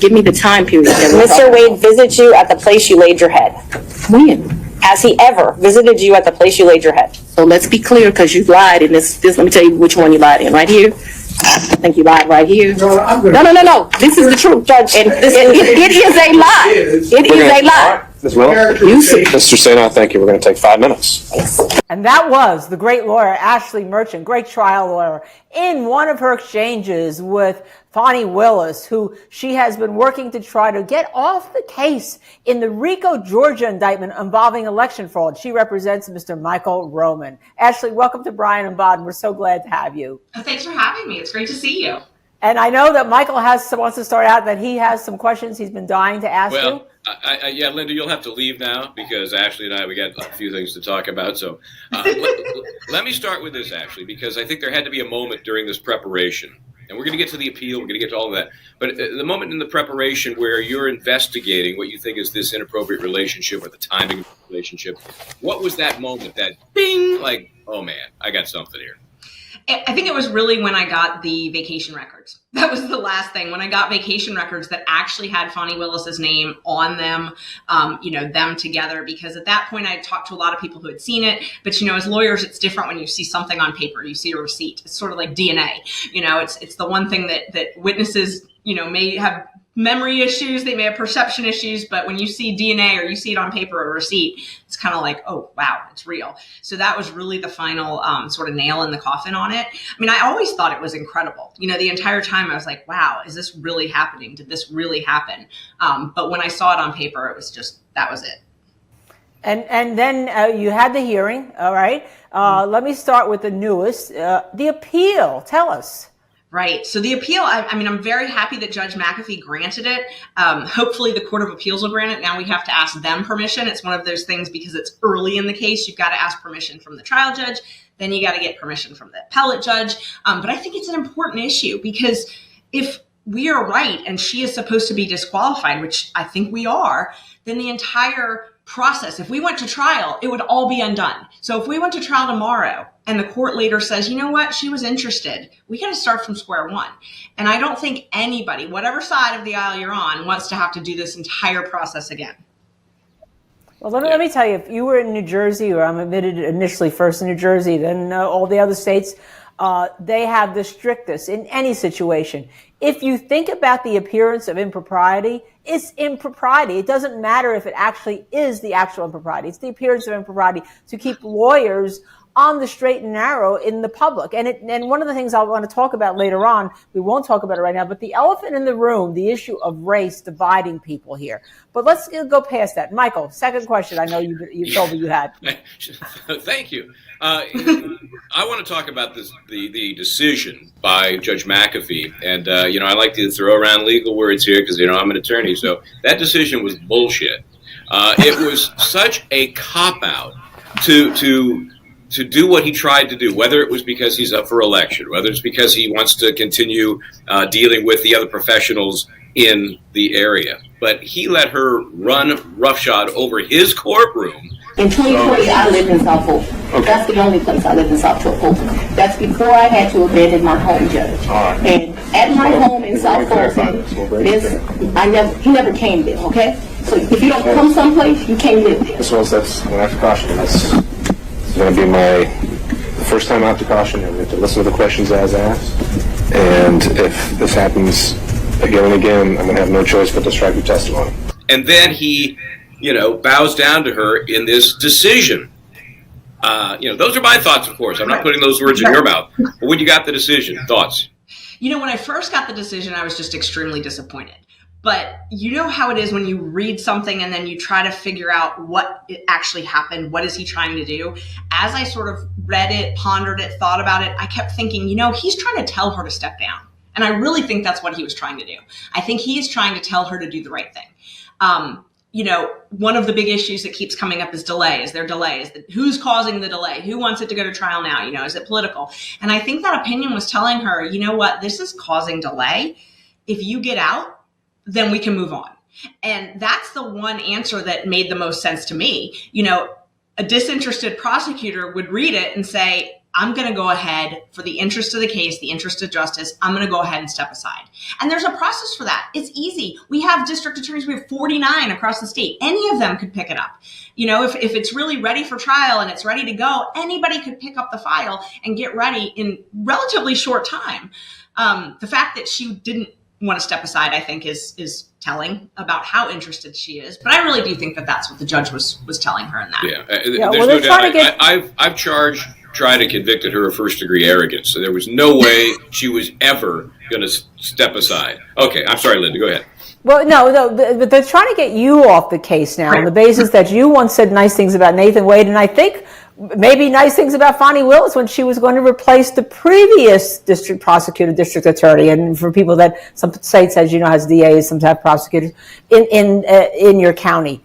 Give me the time period. Mr. Wade visited you at the place you laid your head. When? Has he ever visited you at the place you laid your head? So let's be clear, because you lied in this. Let me tell you which one you lied in. Right here. I think you lied right here. No. This is the truth, Judge. And it is a lie. It is a lie. Ms. Willow? Mr. Sena, thank you. We're going to take 5 minutes. And that was the great lawyer, Ashley Merchant, great trial lawyer, in one of her exchanges with Fani Willis, who she has been working to try to get off the case in the Rico, Georgia indictment involving election fraud. She represents Mr. Michael Roman. Ashley, welcome to Brian and Bod. We're so glad to have you. Thanks for having me. It's great to see you. And I know that Michael wants to start out that he has some questions he's been dying to ask you. Yeah, Linda, you'll have to leave now because Ashley and we got a few things to talk about. So let me start with this, Ashley, because I think there had to be a moment during this preparation. And we're going to get to the appeal. We're going to get to all of that. But the moment in the preparation where you're investigating what you think is this inappropriate relationship or the timing of the relationship, what was that moment, that bing, like, oh, man, I got something here? I think it was really when I got the vacation records. That was the last thing. When I got vacation records that actually had Fani Willis's name on them, them together, because at that point I had talked to a lot of people who had seen it. But, as lawyers, it's different when you see something on paper, you see a receipt. It's sort of like DNA. It's the one thing that witnesses, may have memory issues, they may have perception issues, but when you see DNA or you see it on paper or a receipt, it's kind of like, oh, wow, it's real. So that was really the final sort of nail in the coffin on it. I mean, I always thought it was incredible. The entire time I was like, wow, is this really happening? Did this really happen? But when I saw it on paper, it was just, that was it. And then you had the hearing, all right? Let me start with the newest, the appeal. Tell us. Right. So the appeal, I'm very happy that Judge McAfee granted it. Hopefully the Court of Appeals will grant it. Now we have to ask them permission. It's one of those things because it's early in the case. You've got to ask permission from the trial judge. Then you got to get permission from the appellate judge. But I think it's an important issue because if we are right and she is supposed to be disqualified, which I think we are, then the entire process, if we went to trial, it would all be undone. So if we went to trial tomorrow and the court later says, you know what, she was interested, we got to start from square one. And I don't think anybody, whatever side of the aisle you're on, wants to have to do this entire process again. Well, let me tell you, if you were in New Jersey, or I'm admitted initially first in New Jersey, then all the other states, they have the strictest in any situation. If you think about the appearance of impropriety, it's impropriety. It doesn't matter if it actually is the actual impropriety. It's the appearance of impropriety to keep lawyers on the straight and narrow in the public. And one of the things I want to talk about later on, we won't talk about it right now, but the elephant in the room, the issue of race dividing people here. But let's go past that. Michael, second question I know you told me you had. Thank you. I want to talk about the decision by Judge McAfee. And, I like to throw around legal words here because, I'm an attorney. So that decision was bullshit. It was such a cop-out to do what he tried to do, whether it was because he's up for election, whether it's because he wants to continue dealing with the other professionals in the area. But he let her run roughshod over his courtroom. In 2020, I lived in South Fulton. Okay. That's the only place I lived in South Fulton. That's before I had to abandon my home, Judge. Right. And at my home in South Fulton, he never came there, okay? So if you don't come someplace, you can't live there. As well as that's an act of caution. That's going to be the first time out to caution. I'm going to listen to the questions as asked. And if this happens again and again, I'm going to have no choice but to strike your testimony. And then he, bows down to her in this decision. Those are my thoughts, of course. I'm not putting those words in your mouth. But when you got the decision, thoughts? When I first got the decision, I was just extremely disappointed. But you know how it is when you read something and then you try to figure out what actually happened. What is he trying to do? As I sort of read it, pondered it, thought about it, I kept thinking, he's trying to tell her to step down. And I really think that's what he was trying to do. I think he is trying to tell her to do the right thing. One of the big issues that keeps coming up is delay. Is there delay? Who's causing the delay? Who wants it to go to trial now? Is it political? And I think that opinion was telling her, you know what? This is causing delay. If you get out, then we can move on. And that's the one answer that made the most sense to me. A disinterested prosecutor would read it and say, I'm going to go ahead for the interest of the case, the interest of justice. I'm going to go ahead and step aside. And there's a process for that. It's easy. We have district attorneys. We have 49 across the state. Any of them could pick it up. You know, if it's really ready for trial and it's ready to go, anybody could pick up the file and get ready in relatively short time. The fact that she didn't want to step aside, I think, is telling about how interested she is. But I really do think that that's what the judge was telling her in that. Yeah, there's no doubt. I've tried and convicted her of first-degree arrogance, so there was no way she was ever going to step aside. Okay, I'm sorry, Linda, go ahead. Well, no, but they're trying to get you off the case now on the basis that you once said nice things about Nathan Wade, and I think maybe nice things about Fani Willis when she was going to replace the previous district prosecutor, district attorney. And for people that some states, as you know, has DAs, some have prosecutors in your county.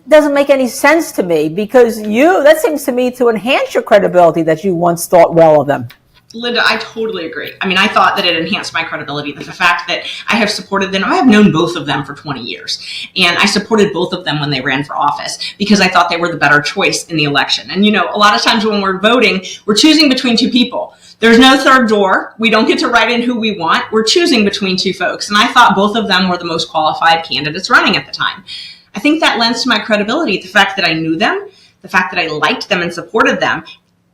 Doesn't make any sense to me because that seems to me to enhance your credibility that you once thought well of them. Linda, I totally agree. I mean, I thought that it enhanced my credibility. The fact that I have supported them, I have known both of them for 20 years. And I supported both of them when they ran for office because I thought they were the better choice in the election. And, you know, a lot of times when we're voting, we're choosing between two people. There's no third door. We don't get to write in who we want. We're choosing between two folks. And I thought both of them were the most qualified candidates running at the time. I think that lends to my credibility, the fact that I knew them, the fact that I liked them and supported them.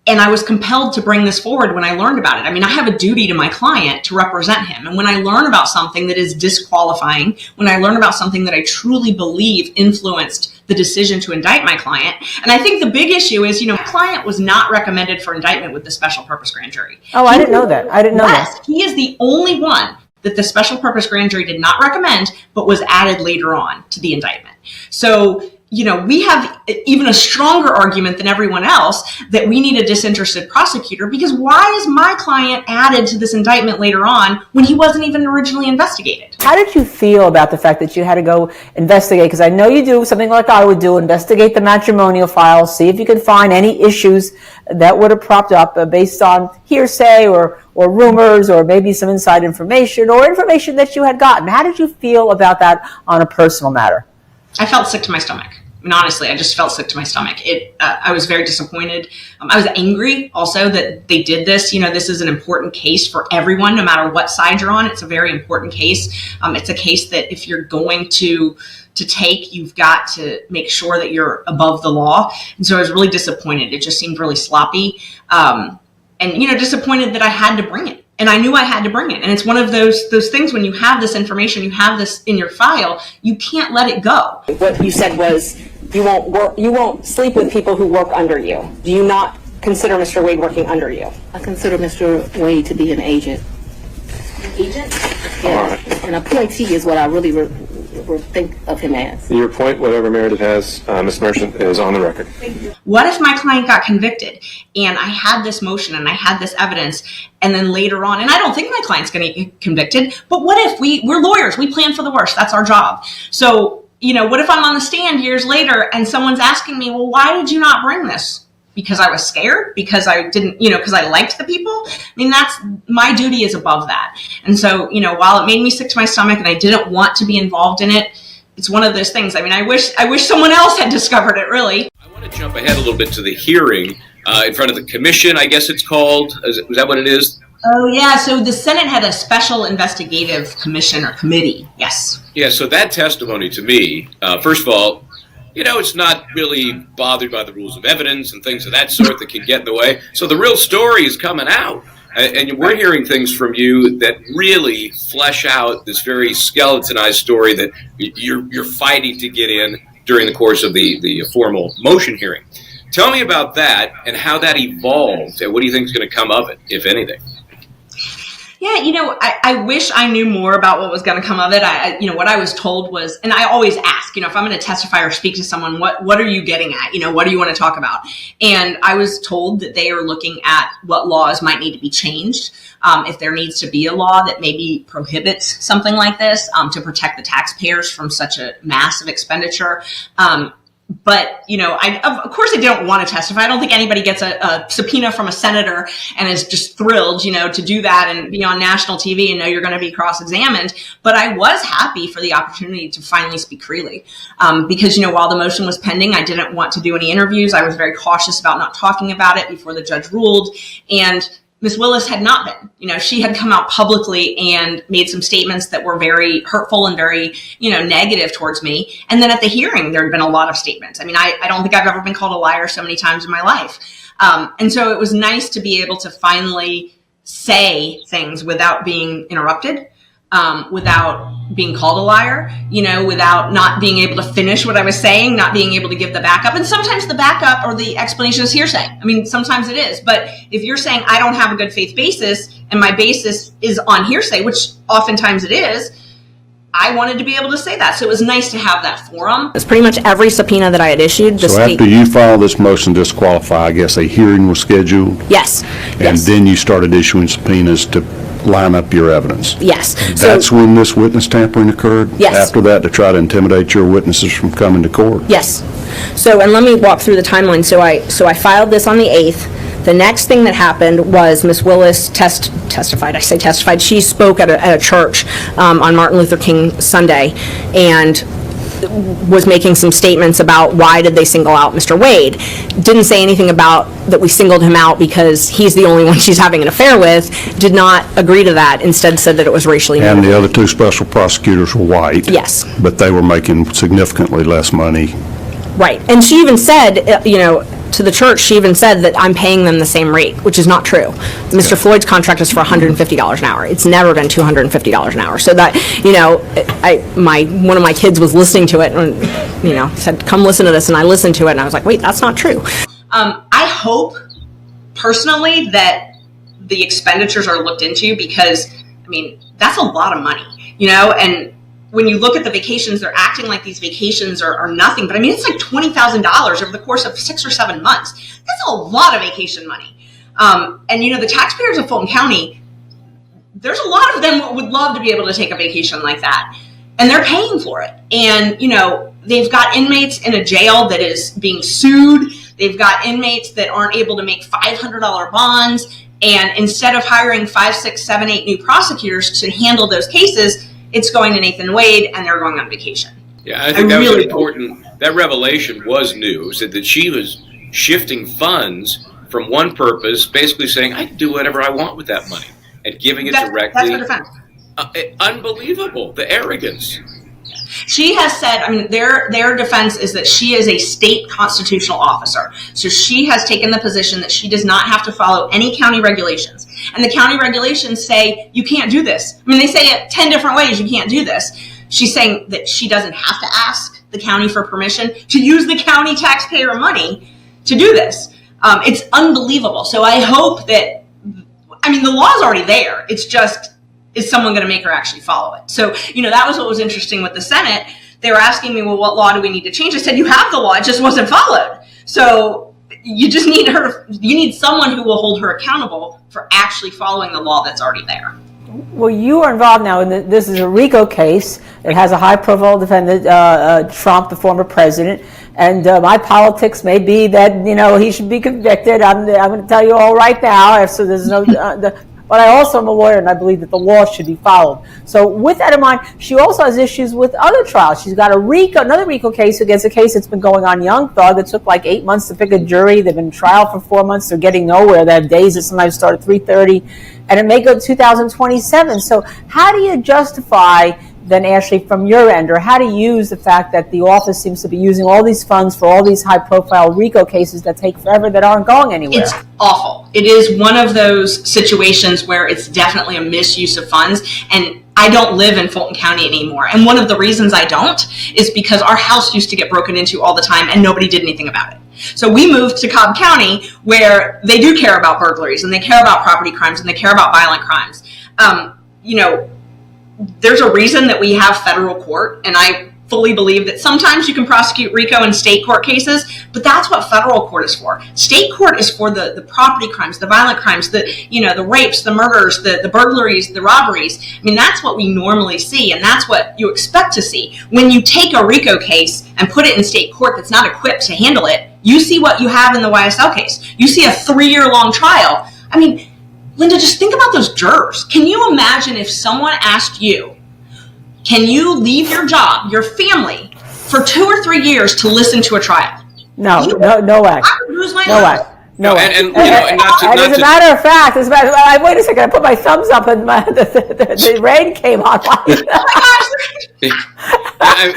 And I was compelled to bring this forward when I learned about it. I mean, I have a duty to my client to represent him. And when I learn about something that is disqualifying, when I learn about something that I truly believe influenced the decision to indict my client, and I think the big issue is, you know, my client was not recommended for indictment with the special purpose grand jury. Oh, I didn't know that. I didn't know that. He is the only one that the special purpose grand jury did not recommend, but was added later on to the indictment. So, you know, we have even a stronger argument than everyone else that we need a disinterested prosecutor, because why is my client added to this indictment later on when he wasn't even originally investigated? How did you feel about the fact that you had to go investigate? Because I know you do something like I would do, investigate the matrimonial files, see if you could find any issues that would have propped up based on hearsay or rumors or maybe some inside information or information that you had gotten. How did you feel about that on a personal matter? I felt sick to my stomach. I mean, honestly, I just felt sick to my stomach. I was very disappointed. I was angry also that they did this. You know, this is an important case for everyone, no matter what side you're on. It's a very important case. It's a case that if you're going to take, you've got to make sure that you're above the law. And so I was really disappointed. It just seemed really sloppy. And, you know, disappointed that I had to bring it. And I knew I had to bring it. And it's one of those things when you have this information, you have this in your file, you can't let it go. What you said was you won't sleep with people who work under you. Do you not consider Mr. Wade working under you? I consider Mr. Wade to be an agent. Agent? Yes. An appointee is what I really think of him as. Your point, whatever Meredith has, Ms. Merchant, is on the record. What if my client got convicted and I had this motion and I had this evidence and then later on, and I don't think my client's going to get convicted, but what if we're lawyers, we plan for the worst, that's our job. So, you know, what if I'm on the stand years later and someone's asking me, well, why did you not bring this? Because I was scared? Because I didn't, you know, because I liked the people? I mean, that's, my duty is above that. And so, you know, while it made me sick to my stomach and I didn't want to be involved in it, it's one of those things. I mean, I wish someone else had discovered it, really. I want to jump ahead a little bit to the hearing in front of the commission, I guess it's called. Is that what it is? Oh, yeah. So the Senate had a special investigative commission or committee. Yes. Yeah, so that testimony to me, first of all, you know, it's not really bothered by the rules of evidence and things of that sort that can get in the way. So the real story is coming out. And we're hearing things from you that really flesh out this very skeletonized story that you're fighting to get in during the course of the formal motion hearing. Tell me about that and how that evolved, and what do you think is going to come of it, if anything? Yeah, you know, I wish I knew more about what was going to come of it. You know, what I was told was, and I always ask, you know, if I'm going to testify or speak to someone, what are you getting at? You know, what do you want to talk about? And I was told that they are looking at what laws might need to be changed. If there needs to be a law that maybe prohibits something like this, to protect the taxpayers from such a massive expenditure. But, of course I don't want to testify. I don't think anybody gets a subpoena from a senator and is just thrilled, to do that and be on national TV and know you're going to be cross-examined. But I was happy for the opportunity to finally speak freely. Because, while the motion was pending, I didn't want to do any interviews. I was very cautious about not talking about it before the judge ruled. And Ms. Willis had not been. She had come out publicly and made some statements that were very hurtful and very, negative towards me. And then at the hearing, there had been a lot of statements. I don't think I've ever been called a liar so many times in my life. And so it was nice to be able to finally say things without being interrupted, without being called a liar, without not being able to finish what I was saying, not being able to give the backup. And sometimes the backup or the explanation is hearsay. Sometimes it is. But if you're saying I don't have a good faith basis and my basis is on hearsay, which oftentimes it is, I wanted to be able to say that. So it was nice to have that forum. It's pretty much every subpoena that I had issued. So after you filed this motion to disqualify, I guess a hearing was scheduled? Yes. And then you started issuing subpoenas to line up your evidence? Yes. That's when this witness tampering occurred? Yes. After that, to try to intimidate your witnesses from coming to court? Yes. So, and let me walk through the timeline. So I filed this on the 8th. The next thing that happened was Ms. Willis testified. I say testified. She spoke at a church on Martin Luther King Sunday and was making some statements about why did they single out Mr. Wade. Didn't say anything about that we singled him out because he's the only one she's having an affair with. Did not agree to that. Instead said that it was racially And motivated. the other two special prosecutors were white? Yes. But they were making significantly less money? Right. And she even said, to the church, she even said that I'm paying them the same rate, which is not true. Mr. Floyd's contract is for $150 an hour. It's never been $250 an hour. So that, one of my kids was listening to it and, said, come listen to this. And I listened to it and I was like, wait, that's not true. I hope personally that the expenditures are looked into because, that's a lot of money, and when you look at the vacations, they're acting like these vacations are nothing. But it's like $20,000 over the course of 6 or 7 months. That's a lot of vacation money. And the taxpayers of Fulton County, there's a lot of them would love to be able to take a vacation like that. And they're paying for it. And, they've got inmates in a jail that is being sued. They've got inmates that aren't able to make $500 bonds. And instead of hiring 5, 6, 7, 8 new prosecutors to handle those cases, it's going to Nathan Wade, and they're going on vacation. Yeah, I think that was important. That revelation was new. It was that she was shifting funds from one purpose, basically saying, I can do whatever I want with that money, and giving it directly. That's her defense. Unbelievable, the arrogance. She has said, their defense is that she is a state constitutional officer. So she has taken the position that she does not have to follow any county regulations. And the county regulations say, you can't do this. They say it 10 different ways, you can't do this. She's saying that she doesn't have to ask the county for permission to use the county taxpayer money to do this. It's unbelievable. So I hope that, the law is already there. It's just, is someone going to make her actually follow it? So, that was what was interesting with the Senate. They were asking me, well, what law do we need to change? I said, you have the law, it just wasn't followed. So you just need you need someone who will hold her accountable for actually following the law that's already there. Well, you are involved now in this is a RICO case. It has a high-profile defendant, Trump, the former president. And my politics may be that, he should be convicted. I'm going to tell you all right now. So there's no... But I also am a lawyer, and I believe that the law should be followed. So with that in mind, she also has issues with other trials. She's got another RICO case against a case that's been going on, Young Thug. It took like 8 months to pick a jury. They've been in trial for 4 months. They're getting nowhere. They have days that sometimes start at 3:30, and it may go to 2027. So how do you justify then, Ashley, from your end, or how to use the fact that the office seems to be using all these funds for all these high-profile RICO cases that take forever that aren't going anywhere? It's awful. It is one of those situations where it's definitely a misuse of funds, and I don't live in Fulton County anymore. And one of the reasons I don't is because our house used to get broken into all the time and nobody did anything about it. So we moved to Cobb County where they do care about burglaries and they care about property crimes and they care about violent crimes. There's a reason that we have federal court, and I fully believe that sometimes you can prosecute RICO in state court cases, but that's what federal court is for. State court is for the property crimes, the violent crimes, the rapes, the murders, the burglaries, the robberies. I mean, that's what we normally see, and that's what you expect to see. When you take a RICO case and put it in state court that's not equipped to handle it, you see what you have in the YSL case. You see a 3-year-long trial. I mean, Linda, just think about those jurors. Can you imagine if someone asked you, can you leave your job, your family, for 2 or 3 years to listen to a trial? No way. I would lose my mind. No, and as a matter of fact, wait a second, I put my thumbs up and the rain came on. Oh my gosh. I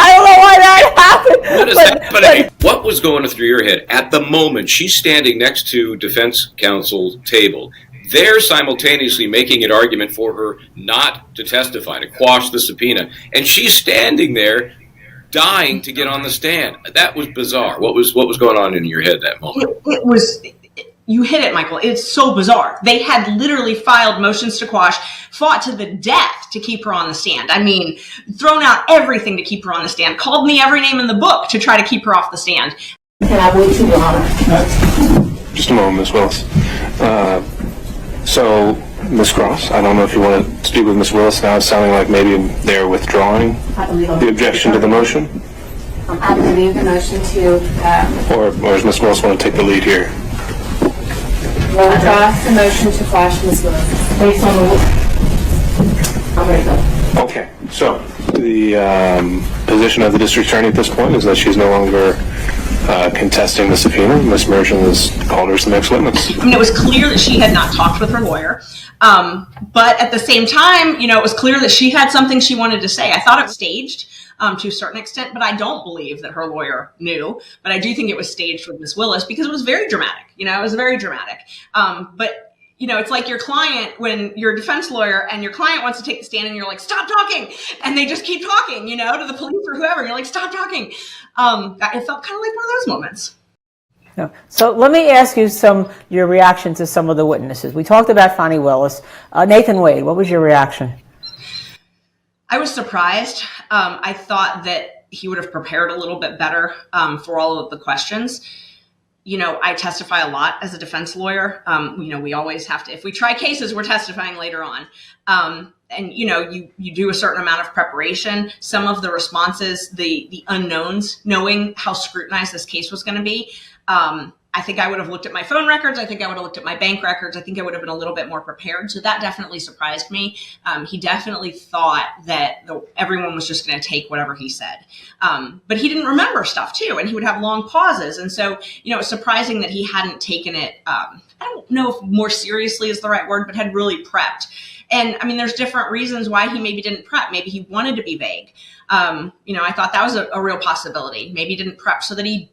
don't know why that happened. But what was going through your head at the moment? She's standing next to defense counsel's table. They're simultaneously making an argument for her not to testify, to quash the subpoena, and she's standing there dying to get on the stand. That was bizarre. What was going on in your head that moment? It was. You hit it, Michael. It's so bizarre. They had literally filed motions to quash, fought to the death to keep her on the stand. I mean, thrown out everything to keep her on the stand. Called me every name in the book to try to keep her off the stand. Can I wait too long? Just a moment, Ms. Willis. So, Ms. Cross, I don't know if you want to speak with Ms. Willis now. It's sounding like maybe they're withdrawing the objection to the motion. I believe the motion to Or does Ms. Willis want to take the lead here? withdraw the motion to quash Ms. Willis. Based on I'm ready to go. Okay, so the position of the district attorney at this point is that she's no longer contesting the subpoena. Ms. Mershon has called her as the next witness. I mean, it was clear that she had not talked with her lawyer. But at the same time, it was clear that she had something she wanted to say. I thought it was staged to a certain extent, but I don't believe that her lawyer knew. But I do think it was staged with Ms. Willis because it was very dramatic. It was very dramatic. But it's like your client, when you're a defense lawyer and your client wants to take the stand and you're like, stop talking. And they just keep talking, to the police or whoever. And you're like, stop talking. It felt kind of like one of those moments. So let me ask you your reaction to some of the witnesses. We talked about Fani Willis. Nathan Wade, what was your reaction? I was surprised. I thought that he would have prepared a little bit better for all of the questions. I testify a lot as a defense lawyer. We always have to, if we try cases, we're testifying later on. And you do a certain amount of preparation. Some of the responses, the unknowns, knowing how scrutinized this case was going to be. I think I would have looked at my phone records. I think I would have looked at my bank records. I think I would have been a little bit more prepared. So that definitely surprised me. He definitely thought that everyone was just going to take whatever he said. But he didn't remember stuff too. And he would have long pauses. And so, it's surprising that he hadn't taken it, I don't know if more seriously is the right word, but had really prepped. And I mean, there's different reasons why he maybe didn't prep. Maybe he wanted to be vague. I thought that was a real possibility. Maybe he didn't prep so that he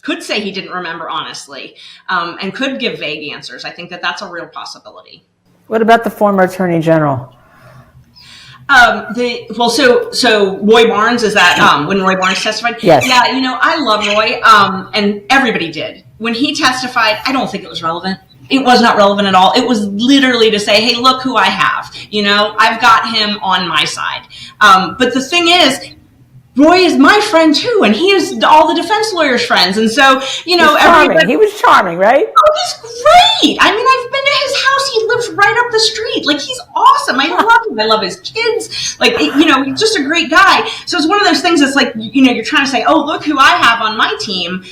could say he didn't remember honestly, and could give vague answers. I think that that's a real possibility. What about the former Attorney General? So Roy Barnes, is that when Roy Barnes testified? Yes. Yeah, I love Roy, and everybody did. When he testified, I don't think it was relevant. It was not relevant at all. It was literally to say, hey, look who I have. I've got him on my side. But the thing is, Roy is my friend too, and he is all the defense lawyers' friends. And so, He was charming, right? Oh, he's great. I mean, I've been to his house. He lives right up the street. Like, he's awesome. I love him. I love his kids. Like, he's just a great guy. So it's one of those things that's like, you're trying to say, oh, look who I have on my team.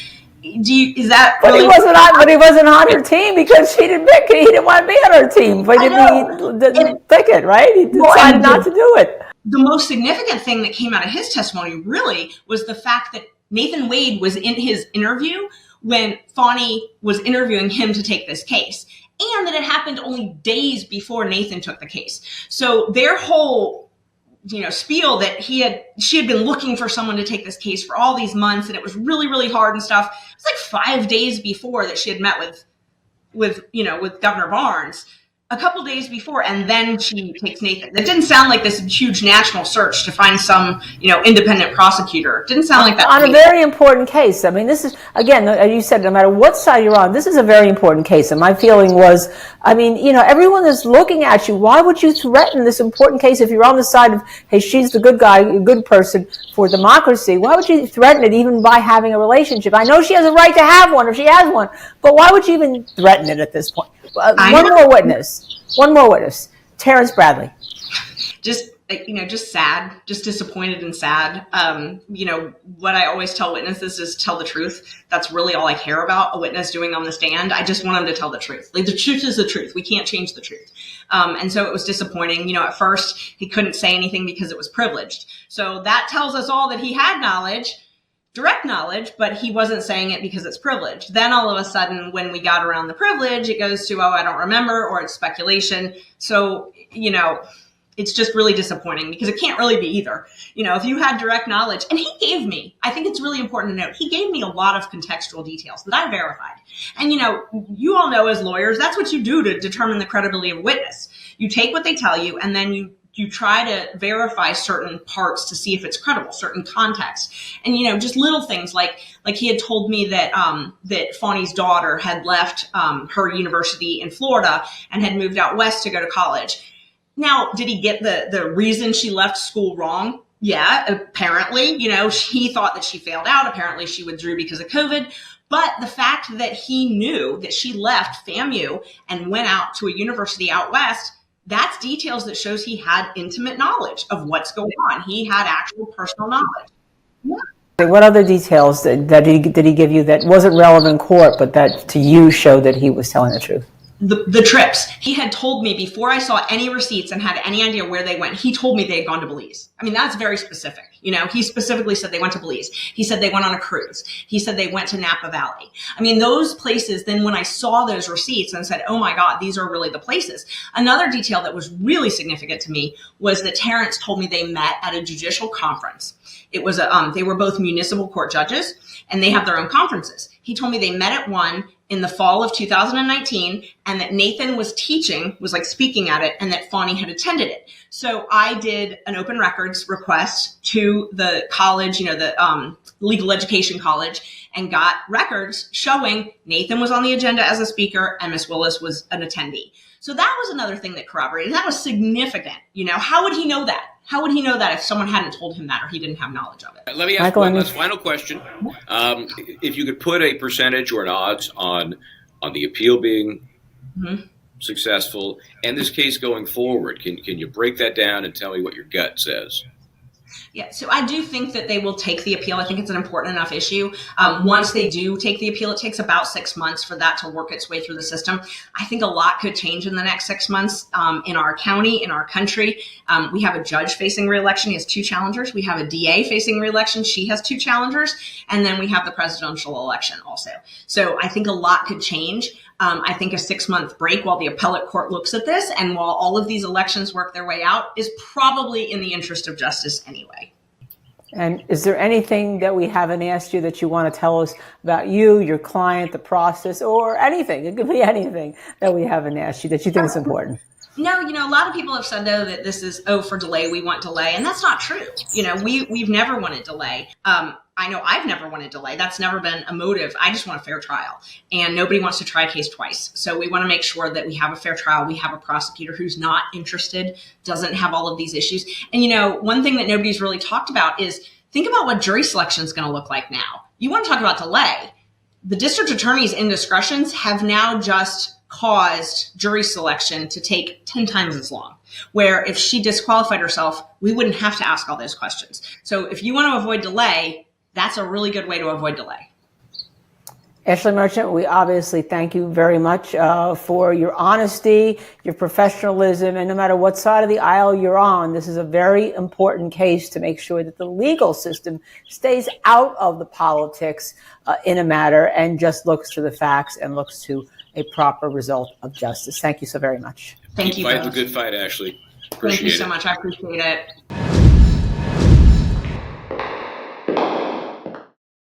Is that But really? he wasn't on her team because he didn't want to be on her team. But he didn't pick it, right? He decided not to do it. The most significant thing that came out of his testimony really was the fact that Nathan Wade was in his interview when Fani was interviewing him to take this case, and that it happened only days before Nathan took the case. So their whole, spiel that she had been looking for someone to take this case for all these months, and it was really, really hard and stuff. It was like 5 days before that she had met with Governor Barnes. a couple days before, and then she takes Nathan. It didn't sound like this huge national search to find some, independent prosecutor. It didn't sound like that. On a very important case. I mean, this is, again, as you said, no matter what side you're on, this is a very important case. And my feeling was, everyone is looking at you. Why would you threaten this important case if you're on the side of, hey, she's the good guy, a good person for democracy? Why would you threaten it even by having a relationship? I know she has a right to have one if she has one, but why would you even threaten it at this point? One more witness. Terrence Bradley. Just sad, just disappointed and sad. What I always tell witnesses is tell the truth. That's really all I care about a witness doing on the stand. I just want them to tell the truth. Like, the truth is the truth. We can't change the truth. And so it was disappointing. At first he couldn't say anything because it was privileged. So that tells us all that he had knowledge, direct knowledge, but he wasn't saying it because it's privilege. Then all of a sudden, when we got around the privilege, it goes to, I don't remember, or it's speculation. So, it's just really disappointing because it can't really be either. If you had direct knowledge, and he gave me, I think it's really important to note, he gave me a lot of contextual details that I verified. And, you all know as lawyers, that's what you do to determine the credibility of a witness. You take what they tell you, and then you try to verify certain parts to see if it's credible, certain context. And, just little things like he had told me that Fani's daughter had left her university in Florida and had moved out west to go to college. Now, did he get the reason she left school wrong? Yeah, apparently, he thought that she failed out. Apparently she withdrew because of COVID. But the fact that he knew that she left FAMU and went out to a university out west, that's details that shows he had intimate knowledge of what's going on. He had actual personal knowledge. Yeah. What other details did he give you that wasn't relevant in court, but that to you showed that he was telling the truth? The trips. He had told me before I saw any receipts and had any idea where they went, he told me they had gone to Belize. I mean, that's very specific. He specifically said they went to Belize. He said they went on a cruise. He said they went to Napa Valley. I mean, those places, then when I saw those receipts and said, oh my God, these are really the places. Another detail that was really significant to me was that Terrence told me they met at a judicial conference. It was they were both municipal court judges and they have their own conferences. He told me they met at one in the fall of 2019 and that Nathan was speaking at it, and that Fani had attended it. So I did an open records request to the college, the legal education college, and got records showing Nathan was on the agenda as a speaker and Miss Willis was an attendee. So that was another thing that corroborated. That was significant. How would he know that? How would he know that if someone hadn't told him that or he didn't have knowledge of it? Let me ask one last final question. If you could put a percentage or an odds on the appeal being successful and this case going forward, can you break that down and tell me what your gut says? Yeah, so I do think that they will take the appeal. I think it's an important enough issue. Once they do take the appeal, it takes about 6 months for that to work its way through the system. I think a lot could change in the next 6 months in our county, in our country. We have a judge facing re-election. He has 2 challengers. We have a DA facing re-election. She has 2 challengers. And then we have the presidential election also. So I think a lot could change. I think a 6-month break while the appellate court looks at this and while all of these elections work their way out is probably in the interest of justice anyway. And is there anything that we haven't asked you that you want to tell us about you, your client, the process, or anything? It could be anything that we haven't asked you that you think is important. No, a lot of people have said, though, that this is, for delay, we want delay. And that's not true. We've never wanted delay. I know I've never wanted delay. That's never been a motive. I just want a fair trial. And nobody wants to try a case twice. So we want to make sure that we have a fair trial. We have a prosecutor who's not interested, doesn't have all of these issues. And, one thing that nobody's really talked about is think about what jury selection is going to look like now. You want to talk about delay. The district attorney's indiscretions have now just caused jury selection to take 10 times as long, where if she disqualified herself, we wouldn't have to ask all those questions. So if you want to avoid delay, that's a really good way to avoid delay. Ashley Merchant, we obviously thank you very much for your honesty, your professionalism, and no matter what side of the aisle you're on, this is a very important case to make sure that the legal system stays out of the politics in a matter and just looks to the facts and looks to a proper result of justice. Thank you so very much. Thank you. Keep fighting the good fight, Ashley. Appreciate Thank you so it. much. I appreciate it.